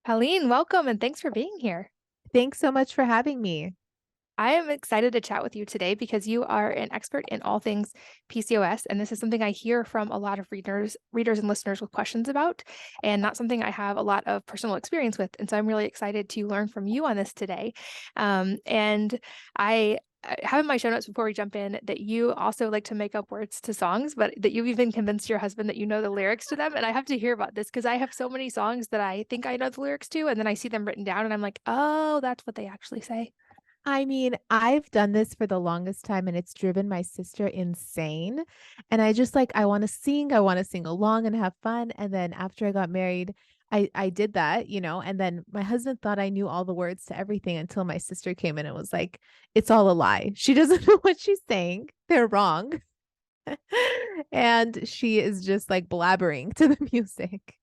Tallene, welcome and thanks for being here. Thanks so much for having me. I am excited to chat with you today because you are an expert in all things PCOS, and this is something I hear from a lot of readers and listeners with questions about, and not something I have a lot of personal experience with. And so I'm really excited to learn from you on this today. And I have in my show notes before we jump in that you also like to make up words to songs, but that you've even convinced your husband that you know the lyrics to them. And I have to hear about this because I have so many songs that I think I know the lyrics to, and then I see them written down and I'm like, oh, that's what they actually say. I mean, I've done this for the longest time and it's driven my sister insane. And I want to sing along and have fun. And then after I got married, I did that, and then my husband thought I knew all the words to everything until my sister came in and was like, it's all a lie. She doesn't know what she's saying. They're wrong. And she is just like blabbering to the music.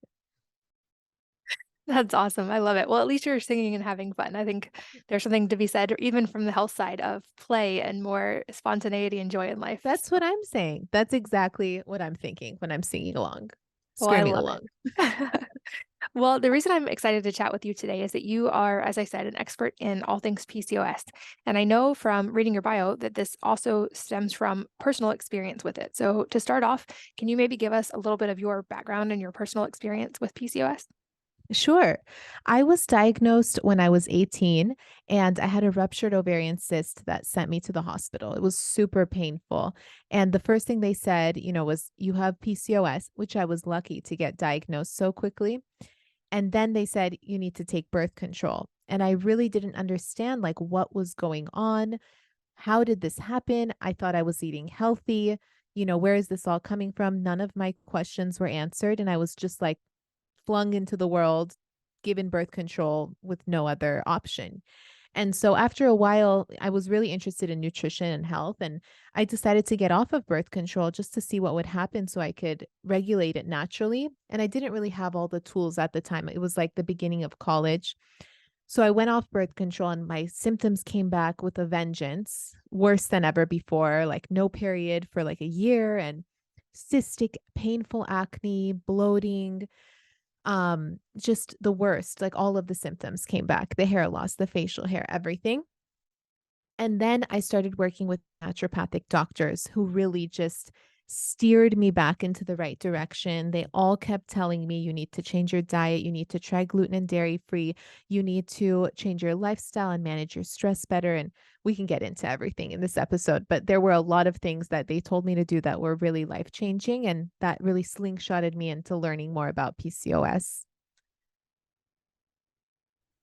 That's awesome. I love it. Well, at least you're singing and having fun. I think there's something to be said, even from the health side of play and more spontaneity and joy in life. That's So, what I'm saying. That's exactly what I'm thinking when I'm singing along, well, I screaming love it. along. Well, the reason I'm excited to chat with you today is that you are, as I said, an expert in all things PCOS. And I know from reading your bio that this also stems from personal experience with it. So, to start off, can you maybe give us a little bit of your background and your personal experience with PCOS? Sure. I was diagnosed when I was 18 and I had a ruptured ovarian cyst that sent me to the hospital. It was super painful. And the first thing they said, was you have PCOS, which I was lucky to get diagnosed so quickly. And then they said you need to take birth control. And I really didn't understand like what was going on. How did this happen? I thought I was eating healthy. Where is this all coming from? None of my questions were answered. And I was just like, flung into the world, given birth control with no other option. And so after a while, I was really interested in nutrition and health. And I decided to get off of birth control just to see what would happen so I could regulate it naturally. And I didn't really have all the tools at the time. It was like the beginning of college. So I went off birth control and my symptoms came back with a vengeance, worse than ever before, like no period for like a year and cystic, painful acne, bloating, just the worst. Like all of the symptoms came back, the hair loss, the facial hair, everything. And then I started working with naturopathic doctors who really just steered me back into the right direction. They all kept telling me, you need to change your diet, you need to try gluten and dairy free, you need to change your lifestyle and manage your stress better. And we can get into everything in this episode, but there were a lot of things that they told me to do that were really life changing. And that really slingshotted me into learning more about PCOS.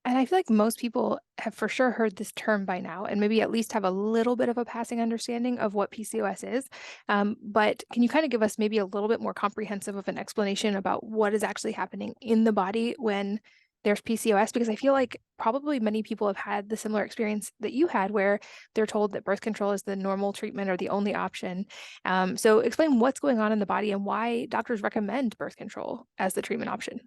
And I feel like most people have for sure heard this term by now, and maybe at least have a little bit of a passing understanding of what PCOS is. But can you kind of give us maybe a little bit more comprehensive of an explanation about what is actually happening in the body when there's PCOS? Because I feel like probably many people have had the similar experience that you had, where they're told that birth control is the normal treatment or the only option. So explain what's going on in the body and why doctors recommend birth control as the treatment option.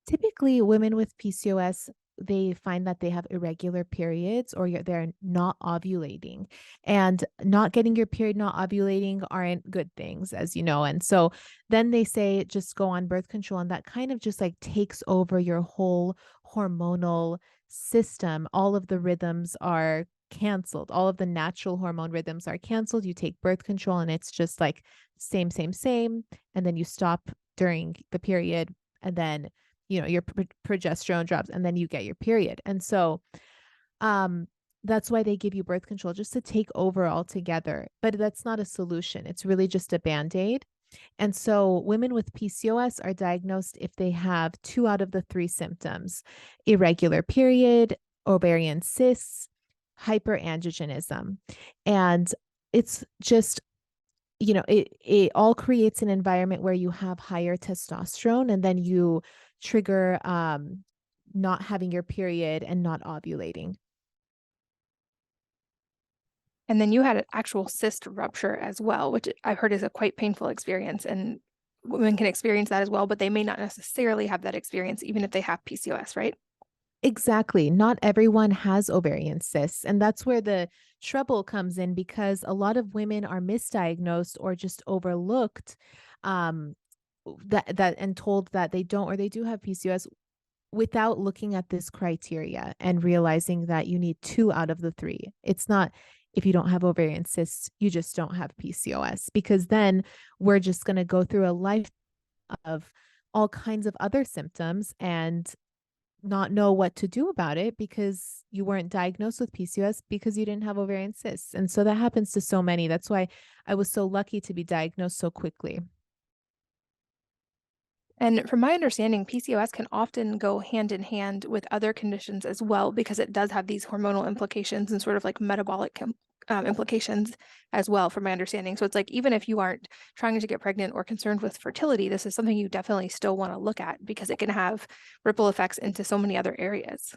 Typically, women with PCOS, they find that they have irregular periods or they're not ovulating. And not getting your period, not ovulating aren't good things, as you know. And so then they say just go on birth control. And that kind of just like takes over your whole hormonal system. All of the rhythms are canceled. All of the natural hormone rhythms are canceled. You take birth control and it's just like same, same, same. And then you stop during the period. And then your progesterone drops and then you get your period. And so um that's why they give you birth control just to take over altogether. But that's not a solution. It's really just a band-aid. And so women with PCOS are diagnosed if they have two out of the three symptoms: irregular period, ovarian cysts, hyperandrogenism. And it's just it all creates an environment where you have higher testosterone and then you trigger not having your period and not ovulating. And then you had an actual cyst rupture as well, which I've heard is a quite painful experience. And women can experience that as well, but they may not necessarily have that experience, even if they have PCOS, right? Exactly. Not everyone has ovarian cysts. And that's where the trouble comes in because a lot of women are misdiagnosed or just overlooked, um, that and told that they don't or they do have PCOS without looking at this criteria and realizing that you need two out of the three. It's not if you don't have ovarian cysts, you just don't have PCOS, because then we're just going to go through a life of all kinds of other symptoms and not know what to do about it because you weren't diagnosed with PCOS because you didn't have ovarian cysts. And so that happens to so many. That's why I was so lucky to be diagnosed so quickly. And from my understanding, PCOS can often go hand in hand with other conditions as well, because it does have these hormonal implications and sort of like metabolic implications as well, from my understanding. So it's like, even if you aren't trying to get pregnant or concerned with fertility, this is something you definitely still want to look at because it can have ripple effects into so many other areas.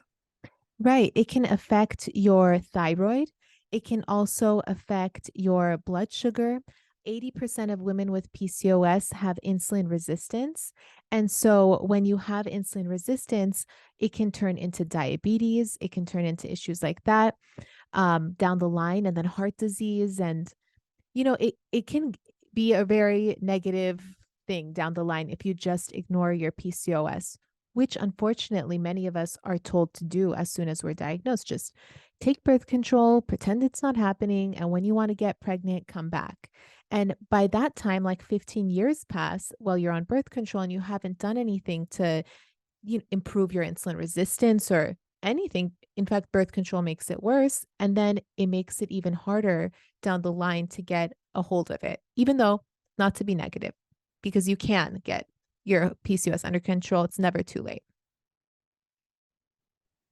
Right. It can affect your thyroid. It can also affect your blood sugar. 80% of women with PCOS have insulin resistance. And so when you have insulin resistance, it can turn into diabetes. It can turn into issues like that down the line, and then heart disease. And, it can be a very negative thing down the line if you just ignore your PCOS, which unfortunately many of us are told to do as soon as we're diagnosed. Just take birth control, pretend it's not happening, and when you want to get pregnant, come back. And by that time, like 15 years pass while you're on birth control and you haven't done anything to improve your insulin resistance or anything. In fact, birth control makes it worse. And then it makes it even harder down the line to get a hold of it, even though not to be negative, because you can get your PCOS under control. It's never too late.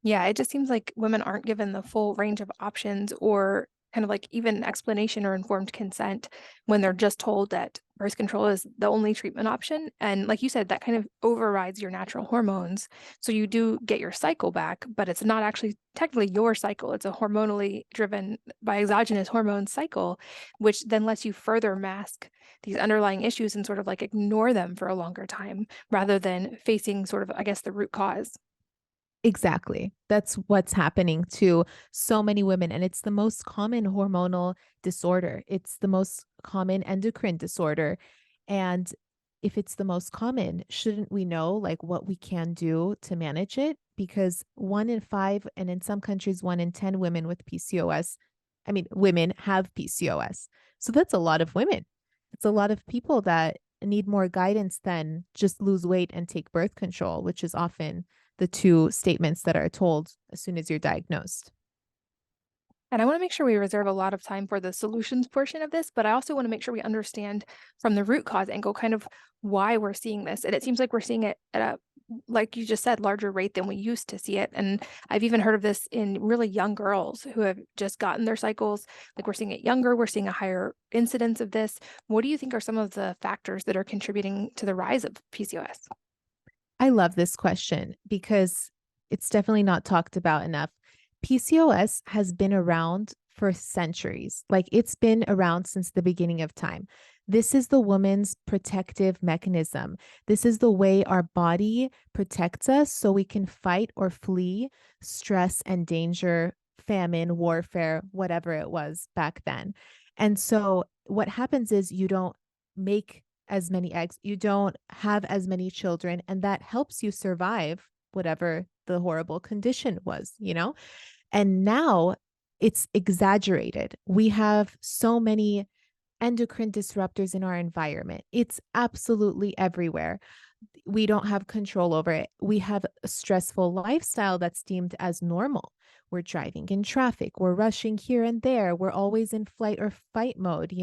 Yeah, it just seems like women aren't given the full range of options or kind of like even explanation or informed consent when they're just told that birth control is the only treatment option. And like you said, that kind of overrides your natural hormones. So you do get your cycle back, but it's not actually technically your cycle. It's a hormonally driven by exogenous hormone cycle, which then lets you further mask these underlying issues and sort of like ignore them for a longer time rather than facing sort of, I guess, the root cause. Exactly. That's what's happening to so many women. And it's the most common hormonal disorder. It's the most common endocrine disorder. And if it's the most common, shouldn't we know like what we can do to manage it? Because 1 in 5, and in some countries, 1 in 10 women with PCOS, I mean, women have PCOS. So that's a lot of women. It's a lot of people that need more guidance than just lose weight and take birth control, which is often the two statements that are told as soon as you're diagnosed. And I want to make sure we reserve a lot of time for the solutions portion of this, but I also want to make sure we understand from the root cause angle kind of why we're seeing this. And it seems like we're seeing it at a, like you just said, larger rate than we used to see it. And I've even heard of this in really young girls who have just gotten their cycles. Like, we're seeing it younger, we're seeing a higher incidence of this. What do you think are some of the factors that are contributing to the rise of PCOS? I love this question because it's definitely not talked about enough. PCOS has been around for centuries. Like, it's been around since the beginning of time. This is the woman's protective mechanism. This is the way our body protects us so we can fight or flee stress and danger, famine, warfare, whatever it was back then. And so what happens is you don't make as many eggs, you don't have as many children, and that helps you survive whatever the horrible condition was. And now it's exaggerated. We have so many endocrine disruptors in our environment. It's absolutely everywhere. We don't have control over it. We have a stressful lifestyle that's deemed as normal. We're driving in traffic, we're rushing here and there, we're always in flight or fight mode.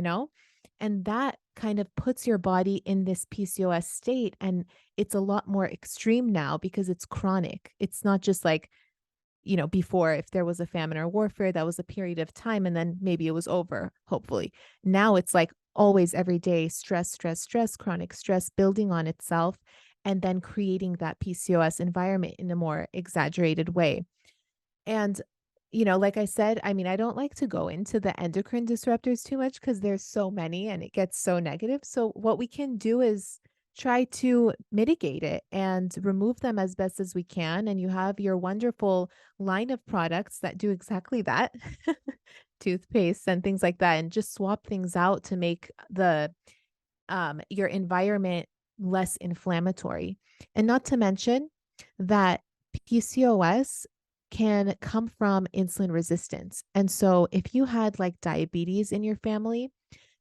And that kind of puts your body in this PCOS state. And it's a lot more extreme now because it's chronic. It's not just like, before, if there was a famine or warfare, that was a period of time and then maybe it was over, hopefully. Now it's like always every day, stress, stress, stress, chronic stress building on itself, and then creating that PCOS environment in a more exaggerated way. And, like I said, I mean, I don't like to go into the endocrine disruptors too much because there's so many and it gets so negative. So, what we can do is try to mitigate it and remove them as best as we can. And you have your wonderful line of products that do exactly that, toothpaste and things like that, and just swap things out to make the your environment less inflammatory. And not to mention that PCOS can come from insulin resistance. And so if you had like diabetes in your family,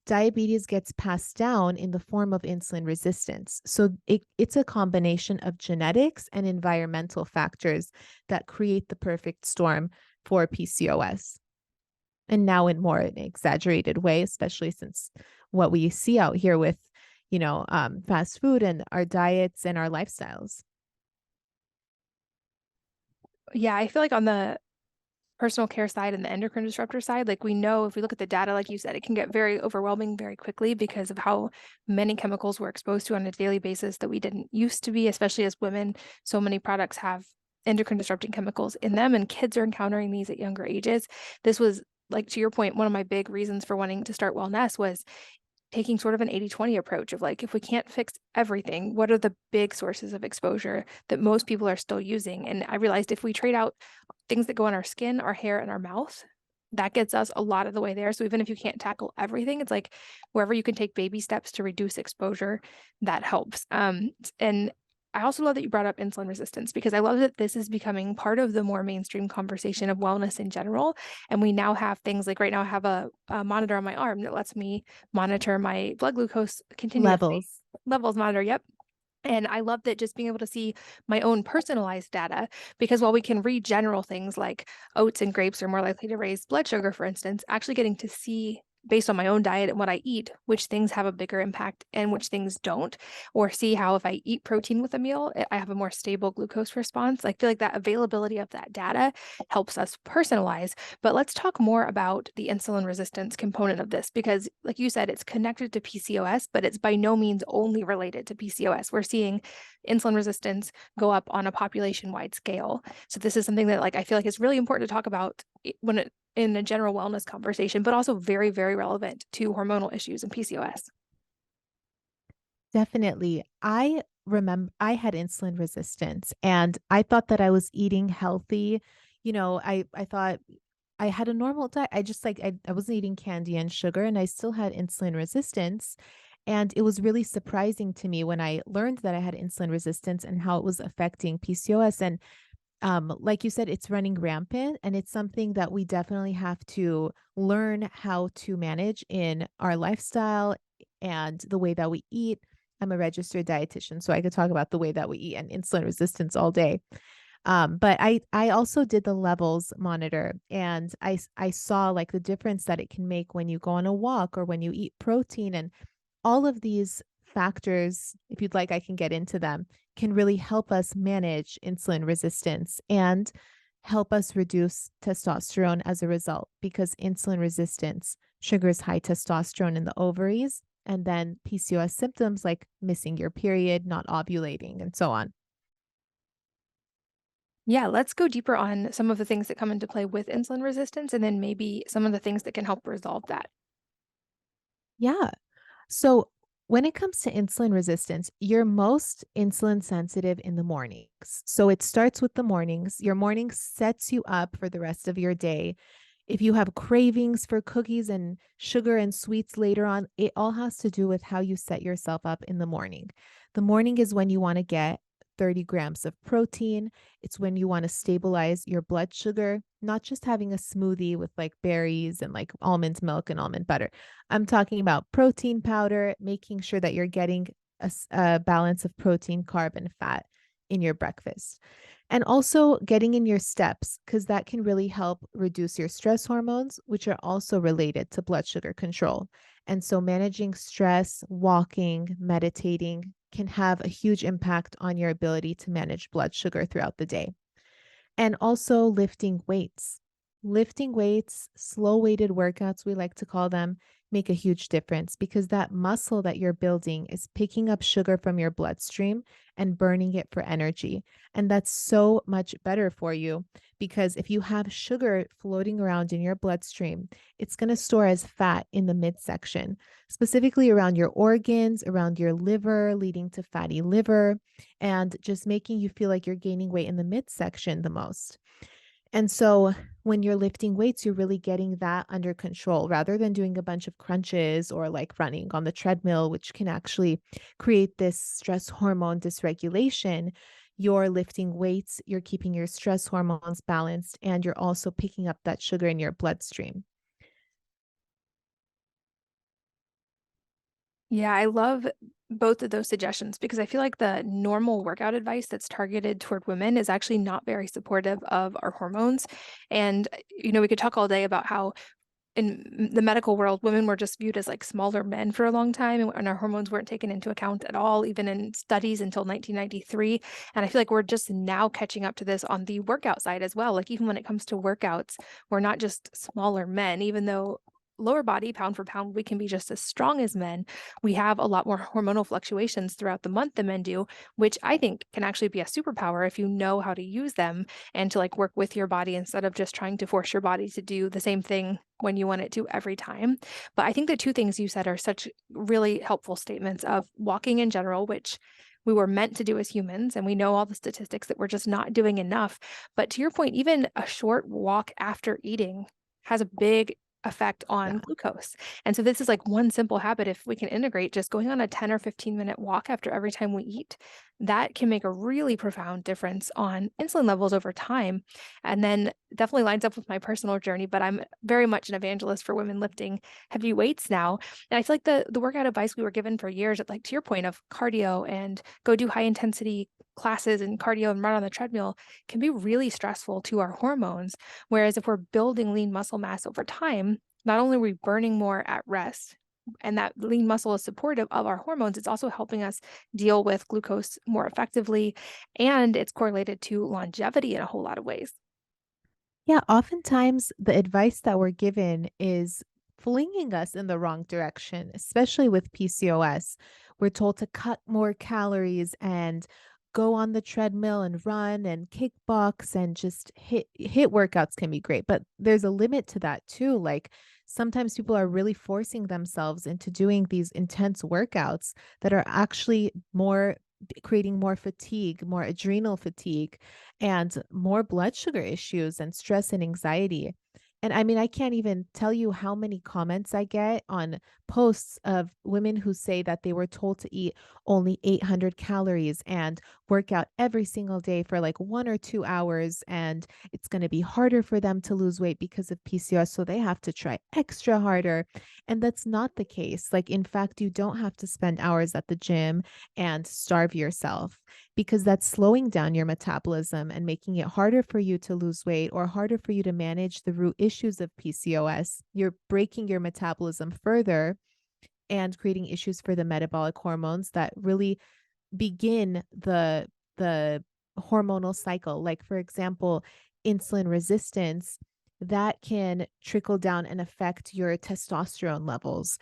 diabetes gets passed down in the form of insulin resistance. So it's a combination of genetics and environmental factors that create the perfect storm for PCOS. And now in more an exaggerated way, especially since what we see out here with, fast food and our diets and our lifestyles. Yeah, I feel like on the personal care side and the endocrine disruptor side, like we know if we look at the data, like you said, it can get very overwhelming very quickly because of how many chemicals we're exposed to on a daily basis that we didn't used to be, especially as women. So many products have endocrine disrupting chemicals in them, and kids are encountering these at younger ages. This was, like, to your point, one of my big reasons for wanting to start Wellness was taking sort of an 80/20 approach of like, if we can't fix everything, what are the big sources of exposure that most people are still using? And I realized if we trade out things that go on our skin, our hair, and our mouth, that gets us a lot of the way there. So even if you can't tackle everything, it's like wherever you can take baby steps to reduce exposure, that helps. And I also love that you brought up insulin resistance because I love that this is becoming part of the more mainstream conversation of wellness in general. And we now have things like right now I have a monitor on my arm that lets me monitor my blood glucose continuously. Levels. Levels monitor, yep. And I love that just being able to see my own personalized data, because while we can read general things like oats and grapes are more likely to raise blood sugar, for instance, actually getting to see based on my own diet and what I eat, which things have a bigger impact and which things don't, or see how if I eat protein with a meal, I have a more stable glucose response. I feel like that availability of that data helps us personalize. But let's talk more about the insulin resistance component of this, because like you said, it's connected to PCOS, but it's by no means only related to PCOS. We're seeing insulin resistance go up on a population-wide scale. So this is something that like I feel like is really important to talk about when it in a general wellness conversation, but also very, very relevant to hormonal issues and PCOS. Definitely. I remember I had insulin resistance and I thought that I was eating healthy. I thought I had a normal diet. I just like I wasn't eating candy and sugar and I still had insulin resistance. And it was really surprising to me when I learned that I had insulin resistance and how it was affecting PCOS. And like you said, it's running rampant and it's something that we definitely have to learn how to manage in our lifestyle and the way that we eat. I'm a registered dietitian, so I could talk about the way that we eat and insulin resistance all day. But I also did the levels monitor and I saw like the difference that it can make when you go on a walk or when you eat protein, and all of these factors, if you'd like, I can get into them, can really help us manage insulin resistance and help us reduce testosterone as a result, because insulin resistance triggers high testosterone in the ovaries and then PCOS symptoms like missing your period, not ovulating, and so on. Yeah, let's go deeper on some of the things that come into play with insulin resistance and then maybe some of the things that can help resolve that. Yeah. So, when it comes to insulin resistance, you're most insulin sensitive in the mornings. So, it starts with the mornings. Your morning sets you up for the rest of your day. If you have cravings for cookies and sugar and sweets later on, it all has to do with how you set yourself up in the morning. The morning is when you want to get 30 grams of protein. It's when you want to stabilize your blood sugar, not just having a smoothie with like berries and like almond milk and almond butter. I'm talking about protein powder, making sure that you're getting a balance of protein, carb, and fat in your breakfast. And also getting in your steps, because that can really help reduce your stress hormones, which are also related to blood sugar control. And so managing stress, walking, meditating can have a huge impact on your ability to manage blood sugar throughout the day. And also lifting weights. Lifting weights, slow weighted workouts, we like to call them, make a huge difference because that muscle that you're building is picking up sugar from your bloodstream and burning it for energy. And that's so much better for you because if you have sugar floating around in your bloodstream, it's going to store as fat in the midsection, specifically around your organs, around your liver, leading to fatty liver, and just making you feel like you're gaining weight in the midsection the most. And so when you're lifting weights, you're really getting that under control rather than doing a bunch of crunches or like running on the treadmill, which can actually create this stress hormone dysregulation. you're lifting weights, you're keeping your stress hormones balanced, and you're also picking up that sugar in your bloodstream. Yeah, I love both of those suggestions because I feel like the normal workout advice that's targeted toward women is actually not very supportive of our hormones. And, we could talk all day about how in the medical world, women were just viewed as like smaller men for a long time, and our hormones weren't taken into account at all, even in studies until 1993. And I feel like we're just now catching up to this on the workout side as well. Like, even when it comes to workouts, we're not just smaller men, even though lower body pound for pound we can be just as strong as men. We have a lot more hormonal fluctuations throughout the month than men do, which I think can actually be a superpower if you know how to use them and to like work with your body instead of just trying to force your body to do the same thing when you want it to every time. But I think the two things you said are such really helpful statements of walking in general, which we were meant to do as humans, and we know all the statistics that we're just not doing enough. But to your point, even a short walk after eating has a big effect on Yeah. glucose. And so this is like one simple habit. If we can integrate just going on a 10 or 15-minute walk after every time we eat, that can make a really profound difference on insulin levels over time. And then definitely lines up with my personal journey, but I'm very much an evangelist for women lifting heavy weights now. And I feel like the workout advice we were given for years, like to your point of cardio and go do high intensity classes and cardio and run on the treadmill, can be really stressful to our hormones. Whereas if we're building lean muscle mass over time, not only are we burning more at rest, and that lean muscle is supportive of our hormones, it's also helping us deal with glucose more effectively. And it's correlated to longevity in a whole lot of ways. Yeah, oftentimes the advice that we're given is flinging us in the wrong direction, especially with PCOS. We're told to cut more calories and go on the treadmill and run and kickbox and just hit workouts can be great, but there's a limit to that too. Like sometimes people are really forcing themselves into doing these intense workouts that are actually more creating more fatigue, more adrenal fatigue, and more blood sugar issues and stress and anxiety. And I mean, I can't even tell you how many comments I get on posts of women who say that they were told to eat only 800 calories and work out every single day for like 1 or 2 hours. And it's going to be harder for them to lose weight because of PCOS. So they have to try extra harder. And that's not the case. Like, in fact, you don't have to spend hours at the gym and starve yourself because that's slowing down your metabolism and making it harder for you to lose weight or harder for you to manage the root issues of PCOS. You're breaking your metabolism further and creating issues for the metabolic hormones that really begin the hormonal cycle. Like for example, insulin resistance that can trickle down and affect your testosterone levels.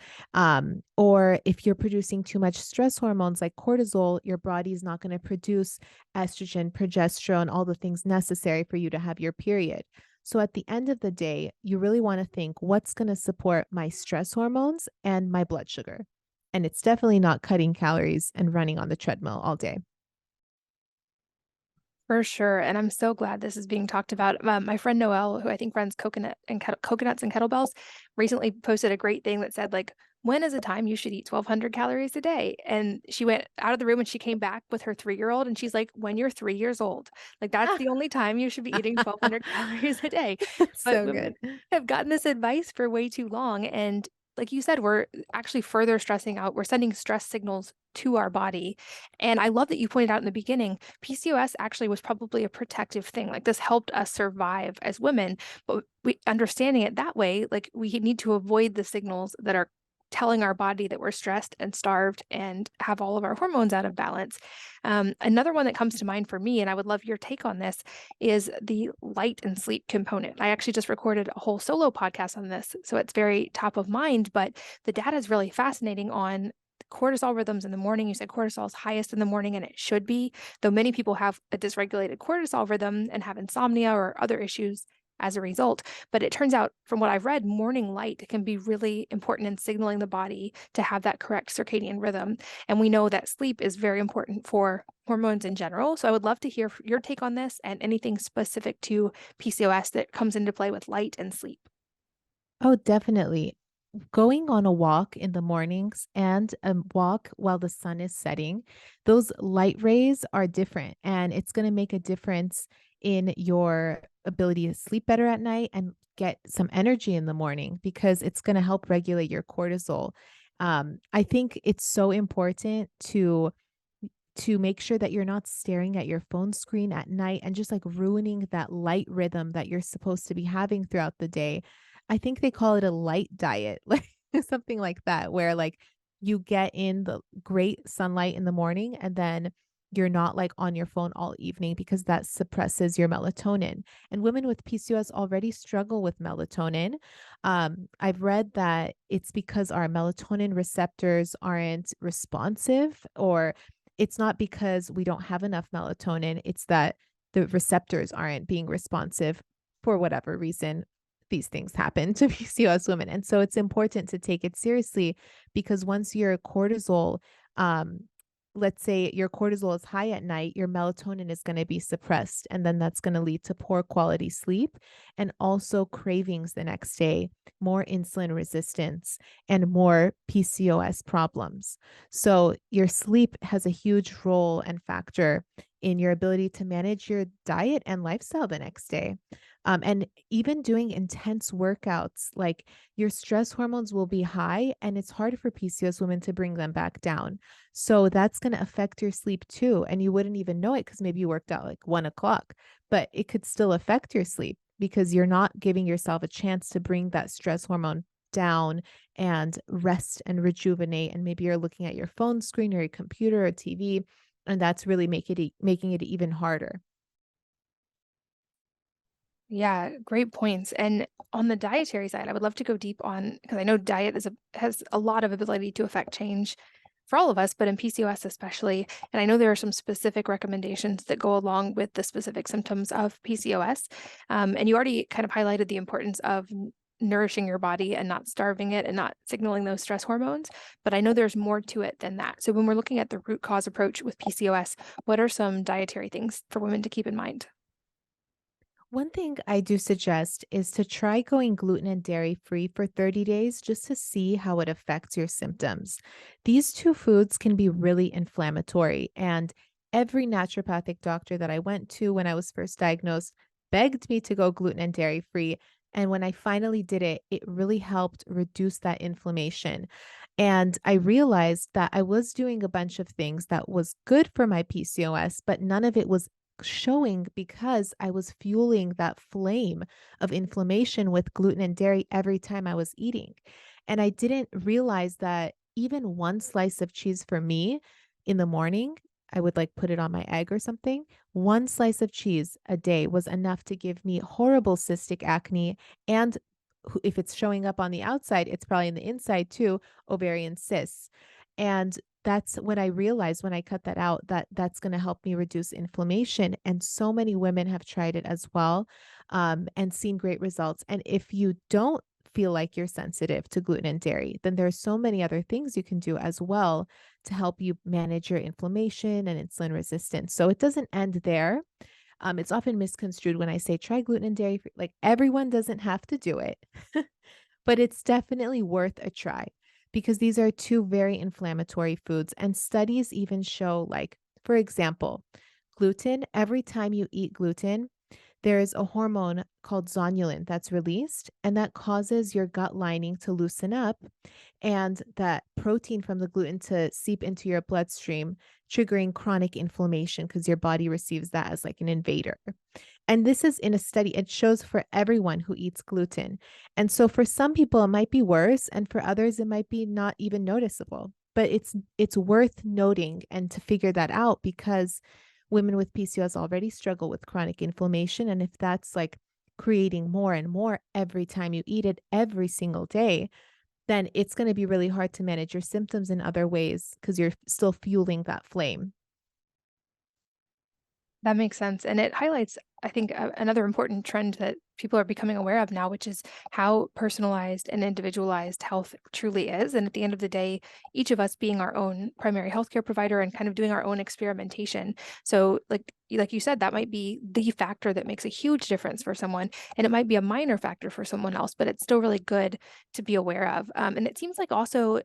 Or if you're producing too much stress hormones like cortisol, your body is not going to produce estrogen, progesterone, all the things necessary for you to have your period. So at the end of the day, you really want to think what's going to support my stress hormones and my blood sugar. And it's definitely not cutting calories and running on the treadmill all day. For sure, and I'm so glad this is being talked about. My friend Noelle, who I think runs coconuts and kettlebells, recently posted a great thing that said like, "When is a time you should eat 1,200 calories a day?" And she went out of the room and she came back with her 3-year-old, and she's like, "When you're 3 years old, like that's the only time you should be eating 1,200 calories a day." It's But so women good. have gotten this advice for way too long, and like you said, we're actually further stressing out. We're sending stress signals to our body. And I love that you pointed out in the beginning PCOS actually was probably a protective thing. Like this helped us survive as women, but we understanding it that way, like we need to avoid the signals that are telling our body that we're stressed and starved and have all of our hormones out of balance. Another one that comes to mind for me, and I would love your take on this, is the light and sleep component. I actually just recorded a whole solo podcast on this, so it's very top of mind, but the data is really fascinating on cortisol rhythms in the morning. You said cortisol is highest in the morning, and it should be, though many people have a dysregulated cortisol rhythm and have insomnia or other issues as a result. But it turns out, from what I've read, morning light can be really important in signaling the body to have that correct circadian rhythm. And we know that sleep is very important for hormones in general. So I would love to hear your take on this and anything specific to PCOS that comes into play with light and sleep. Oh, definitely. Going on a walk in the mornings and a walk while the sun is setting, those light rays are different, and it's going to make a difference in your ability to sleep better at night and get some energy in the morning because it's going to help regulate your cortisol. I think it's so important to make sure that you're not staring at your phone screen at night and just like ruining that light rhythm that you're supposed to be having throughout the day. I think they call it a light diet, like something like that, where like you get in the great sunlight in the morning and then you're not like on your phone all evening because that suppresses your melatonin. And women with PCOS already struggle with melatonin. I've read that it's because our melatonin receptors aren't responsive, or it's not because we don't have enough melatonin, it's that the receptors aren't being responsive for whatever reason. These things happen to PCOS women. And so it's important to take it seriously because once your cortisol, um, let's say your cortisol is high at night, your melatonin is going to be suppressed. And then that's going to lead to poor quality sleep and also cravings the next day, more insulin resistance, and more PCOS problems. So your sleep has a huge role and factor in your ability to manage your diet and lifestyle the next day. And even doing intense workouts, like your stress hormones will be high, and it's hard for PCOS women to bring them back down. So that's going to affect your sleep too. And you wouldn't even know it because maybe you worked out like 1 o'clock, but it could still affect your sleep because you're not giving yourself a chance to bring that stress hormone down and rest and rejuvenate. And maybe you're looking at your phone screen or your computer or TV, and that's really making it even harder. Yeah, great points. And on the dietary side, I would love to go deep on because I know diet has a lot of ability to affect change for all of us, but in PCOS especially. And I know there are some specific recommendations that go along with the specific symptoms of PCOS. And you already kind of highlighted the importance of nourishing your body and not starving it and not signaling those stress hormones. But I know there's more to it than that. So when we're looking at the root cause approach with PCOS, what are some dietary things for women to keep in mind? One thing I do suggest is to try going gluten and dairy free for 30 days just to see how it affects your symptoms. These two foods can be really inflammatory, and every naturopathic doctor that I went to when I was first diagnosed begged me to go gluten and dairy free. And when I finally did it, it really helped reduce that inflammation. And I realized that I was doing a bunch of things that was good for my PCOS, but none of it was showing because I was fueling that flame of inflammation with gluten and dairy every time I was eating. And I didn't realize that even one slice of cheese for me in the morning, I would like put it on my egg or something. One slice of cheese a day was enough to give me horrible cystic acne. And if it's showing up on the outside, it's probably in the inside too, ovarian cysts. And that's when I realized when I cut that out that that's going to help me reduce inflammation. And so many women have tried it as well, and seen great results. And if you don't feel like you're sensitive to gluten and dairy, then there's so many other things you can do as well to help you manage your inflammation and insulin resistance. So it doesn't end there. It's often misconstrued when I say try gluten and dairy free. Like everyone doesn't have to do it, but it's definitely worth a try because these are two very inflammatory foods. And studies even show, like, for example, gluten, every time you eat gluten, there is a hormone called zonulin that's released, and that causes your gut lining to loosen up and that protein from the gluten to seep into your bloodstream, triggering chronic inflammation because your body receives that as like an invader. And this is in a study, it shows for everyone who eats gluten. And so for some people, it might be worse, and for others, it might be not even noticeable. But it's worth noting and to figure that out because women with PCOS already struggle with chronic inflammation. And if that's like creating more and more every time you eat it every single day, then it's going to be really hard to manage your symptoms in other ways because you're still fueling that flame. That makes sense. And it highlights, I think, another important trend that people are becoming aware of now, which is how personalized and individualized health truly is. And at the end of the day, each of us being our own primary healthcare provider and kind of doing our own experimentation. So like you said, that might be the factor that makes a huge difference for someone, and it might be a minor factor for someone else, but it's still really good to be aware of. And it seems like also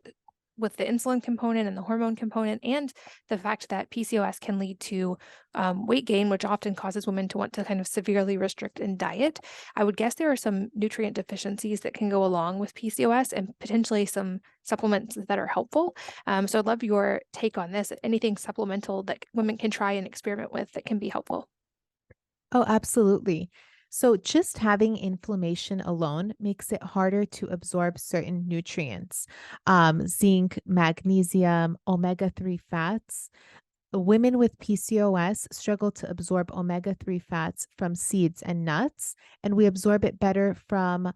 with the insulin component and the hormone component, and the fact that PCOS can lead to weight gain, which often causes women to want to kind of severely restrict in diet. I would guess there are some nutrient deficiencies that can go along with PCOS and potentially some supplements that are helpful. So I'd love your take on this. Anything supplemental that women can try and experiment with that can be helpful? Oh, absolutely. So, just having inflammation alone makes it harder to absorb certain nutrients, zinc, magnesium, omega-3 fats. Women with PCOS struggle to absorb omega-3 fats from seeds and nuts, and we absorb it better from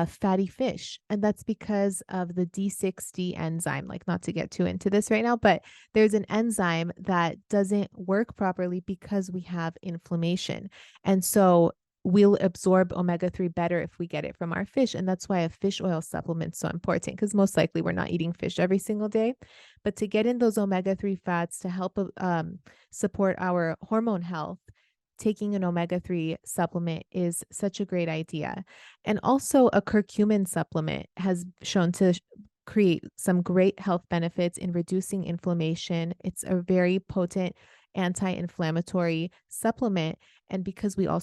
fatty fish. And that's because of the D6D enzyme. Like, not to get too into this right now, but there's an enzyme that doesn't work properly because we have inflammation. And so we'll absorb omega-3 better if we get it from our fish. And that's why a fish oil supplement is so important, because most likely we're not eating fish every single day. But to get in those omega-3 fats to help support our hormone health, taking an omega-3 supplement is such a great idea. And also, a curcumin supplement has shown to create some great health benefits in reducing inflammation. It's a very potent anti-inflammatory supplement. And because we all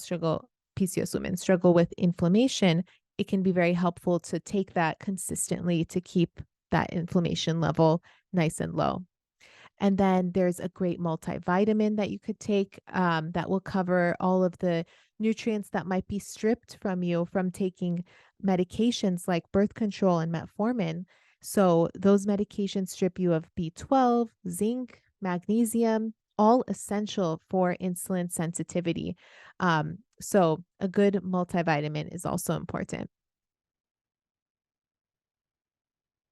PCOS women struggle with inflammation, it can be very helpful to take that consistently to keep that inflammation level nice and low. And then there's a great multivitamin that you could take that will cover all of the nutrients that might be stripped from you from taking medications like birth control and metformin. So those medications strip you of B12, zinc, magnesium, all essential for insulin sensitivity. So a good multivitamin is also important.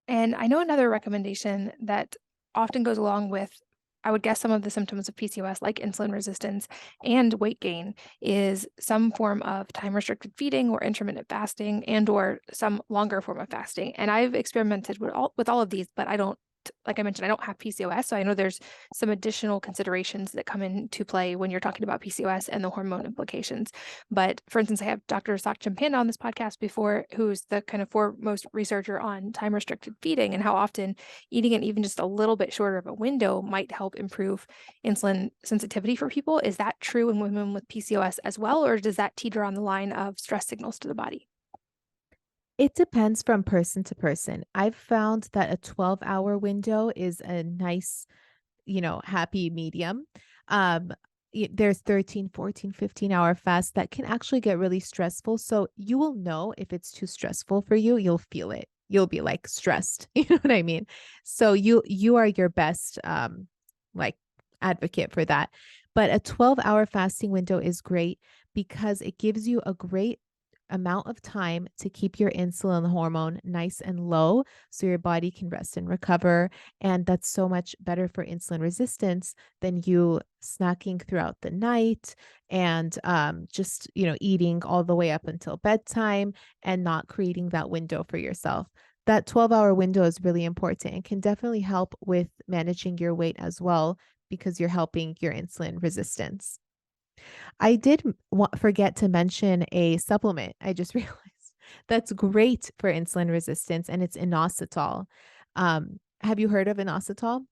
And I know another recommendation that often goes along with, I would guess, some of the symptoms of PCOS, like insulin resistance and weight gain, is some form of time-restricted feeding or intermittent fasting and or some longer form of fasting. And I've experimented with all of these, but I don't, like I mentioned, I don't have PCOS, so I know there's some additional considerations that come into play when you're talking about PCOS and the hormone implications. But for instance, I have Dr. Sakchin Panda on this podcast before, who's the kind of foremost researcher on time restricted feeding and how often eating it even just a little bit shorter of a window might help improve insulin sensitivity for people. Is that true in women with PCOS as well, or does that teeter on the line of stress signals to the body? It depends from person to person. I've found that a 12-hour window is a nice, happy medium. Um, there's 13, 14, 15-hour fasts that can actually get really stressful. So you will know if it's too stressful for you. You'll feel it. You'll be like stressed. You know what I mean? So you are your best like advocate for that. But a 12-hour fasting window is great because it gives you a great amount of time to keep your insulin hormone nice and low so your body can rest and recover. And that's so much better for insulin resistance than you snacking throughout the night and just, eating all the way up until bedtime and not creating that window for yourself. That 12-hour window is really important and can definitely help with managing your weight as well because you're helping your insulin resistance. I did forget to mention a supplement. I just realized that's great for insulin resistance, and it's inositol. Have you heard of inositol?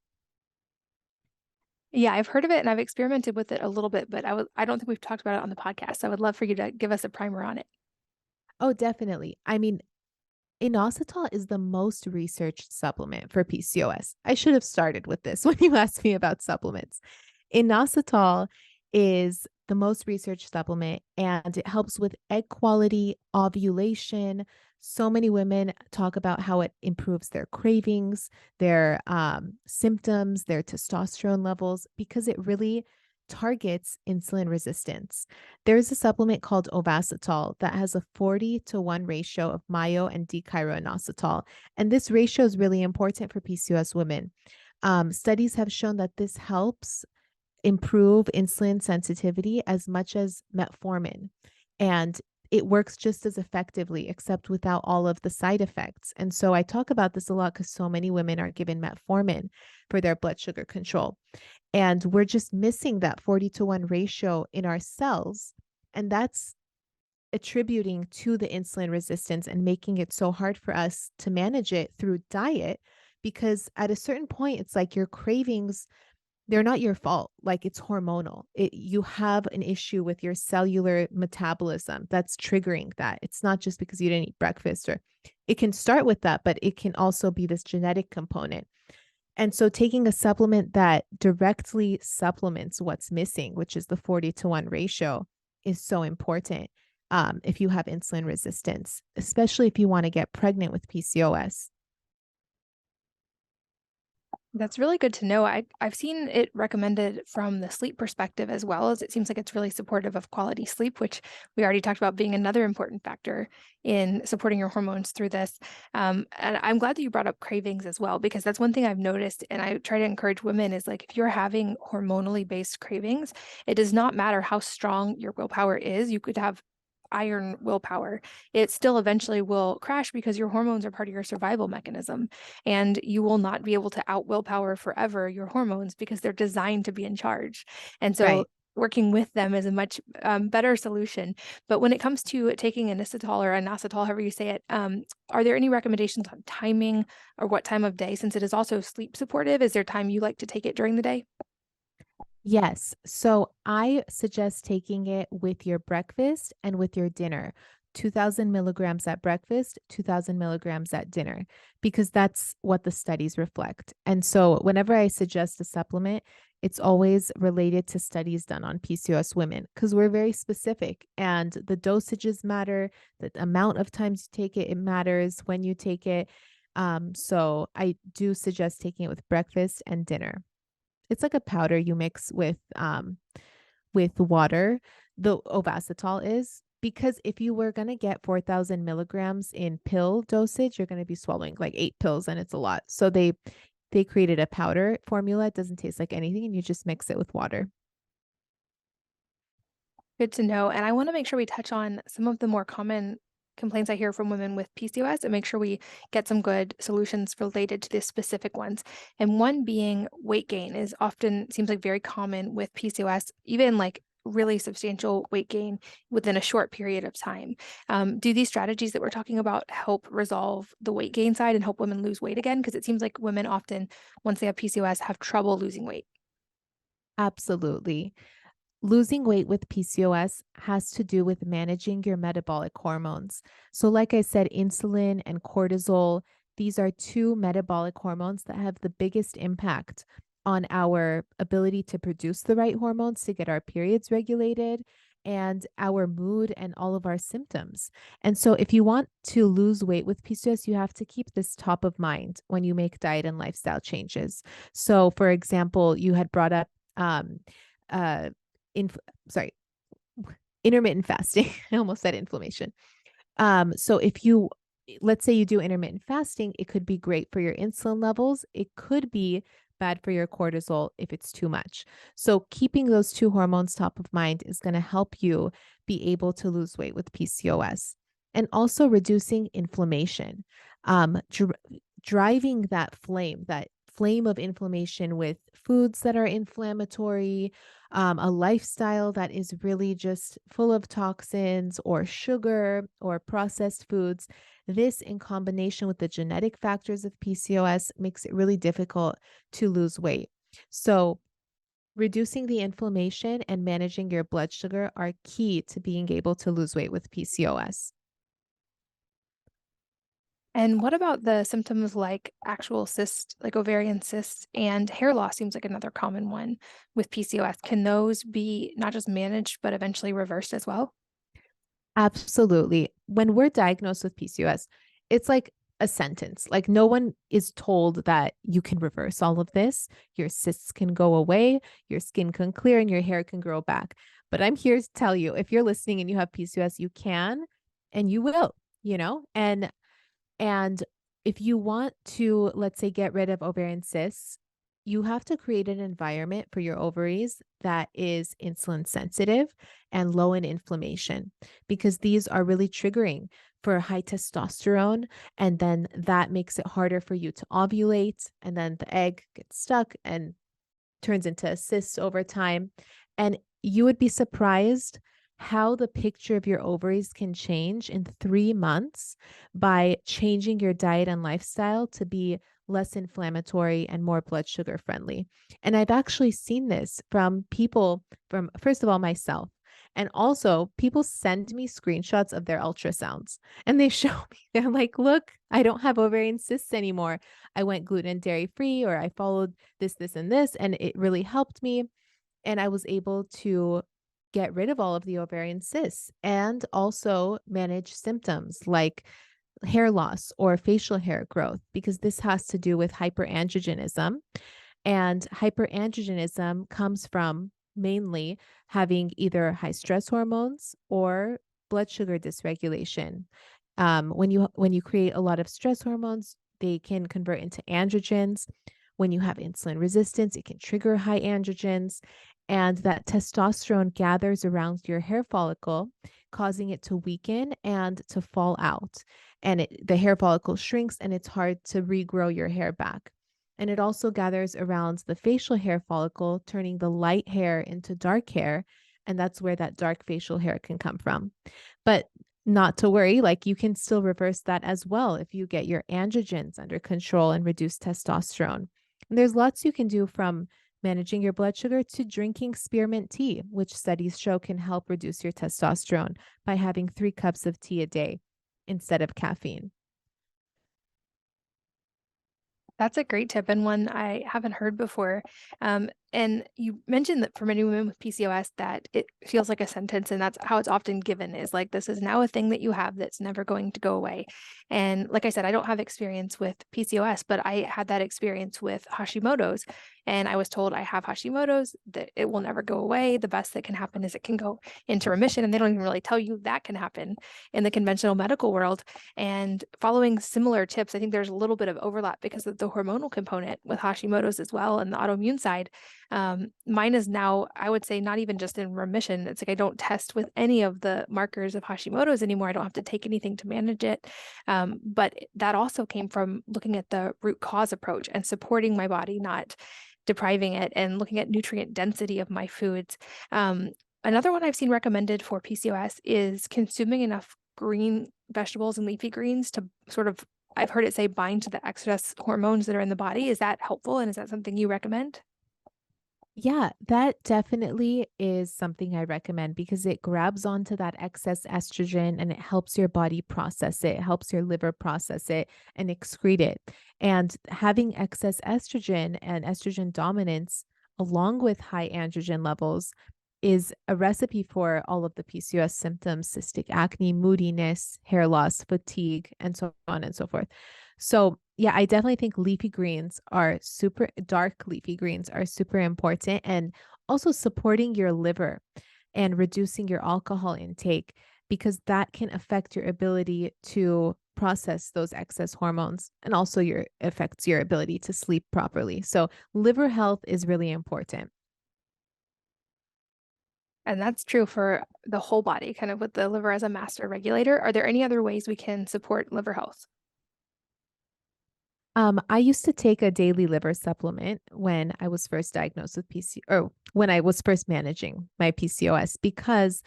Yeah, I've heard of it and I've experimented with it a little bit, but I don't think we've talked about it on the podcast. So I would love for you to give us a primer on it. Oh, definitely. I mean, inositol is the most researched supplement for PCOS. I should have started with this when you asked me about supplements. Inositol is the most researched supplement and it helps with egg quality, ovulation. So many women talk about how it improves their cravings, their symptoms, their testosterone levels, because it really targets insulin resistance. There's a supplement called Ovasitol that has a 40-to-1 ratio of myo and D-chiroinositol. And this ratio is really important for PCOS women. Studies have shown that this helps improve insulin sensitivity as much as metformin. And it works just as effectively, except without all of the side effects. And so I talk about this a lot because so many women are given metformin for their blood sugar control. And we're just missing that 40-to-1 ratio in our cells. And that's attributing to the insulin resistance and making it so hard for us to manage it through diet. Because at a certain point, it's like your cravings, they're not your fault. Like it's hormonal. You have an issue with your cellular metabolism that's triggering that. It's not just because you didn't eat breakfast, or it can start with that, but it can also be this genetic component. And so taking a supplement that directly supplements what's missing, which is the 40-to-1 ratio, is so important if you have insulin resistance, especially if you want to get pregnant with PCOS. That's really good to know. I've seen it recommended from the sleep perspective as well, as it seems like it's really supportive of quality sleep, which we already talked about being another important factor in supporting your hormones through this. And I'm glad that you brought up cravings as well, because that's one thing I've noticed, and I try to encourage women is like if you're having hormonally based cravings, it does not matter how strong your willpower is. You could have iron willpower, it still eventually will crash because your hormones are part of your survival mechanism, and you will not be able to out willpower forever your hormones because they're designed to be in charge. And so Right. working with them is a much better solution. But when it comes to taking inositol or inositol, however you say it, are there any recommendations on timing or what time of day, since it is also sleep supportive? Is there time you like to take it during the day? Yes. So I suggest taking it with your breakfast and with your dinner. 2000 milligrams at breakfast, 2000 milligrams at dinner, because that's what the studies reflect. And so whenever I suggest a supplement, it's always related to studies done on PCOS women because we're very specific and the dosages matter, the amount of times you take it, it matters when you take it. So I do suggest taking it with breakfast and dinner. It's like a powder you mix with water, the Ovasitol is, because if you were going to get 4,000 milligrams in pill dosage, you're going to be swallowing like 8 pills and it's a lot. So they created a powder formula. It doesn't taste like anything and you just mix it with water. Good to know. And I want to make sure we touch on some of the more common complaints I hear from women with PCOS and make sure we get some good solutions related to the specific ones. And one being weight gain is often seems like very common with PCOS, even like really substantial weight gain within a short period of time. Do these strategies that we're talking about help resolve the weight gain side and help women lose weight again? Because it seems like women often, once they have PCOS, have trouble losing weight. Absolutely. Losing weight with PCOS has to do with managing your metabolic hormones. So, like I said, insulin and cortisol, these are two metabolic hormones that have the biggest impact on our ability to produce the right hormones to get our periods regulated and our mood and all of our symptoms. And so, if you want to lose weight with PCOS, you have to keep this top of mind when you make diet and lifestyle changes. So, for example, you had brought up, uh, inf- sorry, intermittent fasting. I almost said inflammation. So if you, let's say you do intermittent fasting, it could be great for your insulin levels. It could be bad for your cortisol if it's too much. So keeping those two hormones top of mind is going to help you be able to lose weight with PCOS, and also reducing inflammation, driving that flame of inflammation with foods that are inflammatory, a lifestyle that is really just full of toxins or sugar or processed foods. This, in combination with the genetic factors of PCOS, makes it really difficult to lose weight. So, reducing the inflammation and managing your blood sugar are key to being able to lose weight with PCOS. And what about the symptoms like actual cysts, like ovarian cysts, and hair loss seems like another common one with PCOS. Can those be not just managed, but eventually reversed as well? Absolutely. When we're diagnosed with PCOS, it's like a sentence. Like no one is told that you can reverse all of this. Your cysts can go away, your skin can clear, and your hair can grow back. But I'm here to tell you, if you're listening and you have PCOS, you can and you will, you know? And if you want to, let's say, get rid of ovarian cysts, you have to create an environment for your ovaries that is insulin sensitive and low in inflammation, because these are really triggering for high testosterone. And then that makes it harder for you to ovulate. And then the egg gets stuck and turns into a cyst over time. And you would be surprised how the picture of your ovaries can change in 3 months by changing your diet and lifestyle to be less inflammatory and more blood sugar friendly. And I've actually seen this from people, from first of all, myself. And also, people send me screenshots of their ultrasounds and they show me, they're like, look, I don't have ovarian cysts anymore. I went gluten and dairy free, or I followed this, and this, and it really helped me. And I was able to get rid of all of the ovarian cysts and also manage symptoms like hair loss or facial hair growth, because this has to do with hyperandrogenism. And hyperandrogenism comes from mainly having either high stress hormones or blood sugar dysregulation. When you create a lot of stress hormones, they can convert into androgens. When you have insulin resistance, it can trigger high androgens, and that testosterone gathers around your hair follicle, causing it to weaken and to fall out. And the hair follicle shrinks, and it's hard to regrow your hair back. And it also gathers around the facial hair follicle, turning the light hair into dark hair. And that's where that dark facial hair can come from. But not to worry, like you can still reverse that as well if you get your androgens under control and reduce testosterone. And there's lots you can do, from managing your blood sugar to drinking spearmint tea, which studies show can help reduce your testosterone by having 3 cups of tea a day instead of caffeine. That's a great tip and one I haven't heard before. And you mentioned that for many women with PCOS that it feels like a sentence, and that's how it's often given, is like, this is now a thing that you have that's never going to go away. And like I said, I don't have experience with PCOS, but I had that experience with Hashimoto's. And I was told I have Hashimoto's, that it will never go away. The best that can happen is it can go into remission. And they don't even really tell you that can happen in the conventional medical world. And following similar tips, I think there's a little bit of overlap because of the hormonal component with Hashimoto's as well, and the autoimmune side. Mine is now, I would say, not even just in remission. It's like I don't test with any of the markers of Hashimoto's anymore. I don't have to take anything to manage it. But that also came from looking at the root cause approach and supporting my body, not depriving it, and looking at nutrient density of my foods. Another one I've seen recommended for PCOS is consuming enough green vegetables and leafy greens to sort of, I've heard it say, bind to the excess hormones that are in the body. Is that helpful? And is that something you recommend? Yeah, that definitely is something I recommend, because it grabs onto that excess estrogen and it helps your body process it, helps your liver process it and excrete it. And having excess estrogen and estrogen dominance, along with high androgen levels, is a recipe for all of the PCOS symptoms: cystic acne, moodiness, hair loss, fatigue, and so on and so forth. So, yeah, I definitely think dark leafy greens are super important, and also supporting your liver and reducing your alcohol intake, because that can affect your ability to process those excess hormones, and also your affects your ability to sleep properly. So, liver health is really important. And that's true for the whole body, kind of with the liver as a master regulator. Are there any other ways we can support liver health? I used to take a daily liver supplement when I was first diagnosed with or when I was first managing my PCOS, because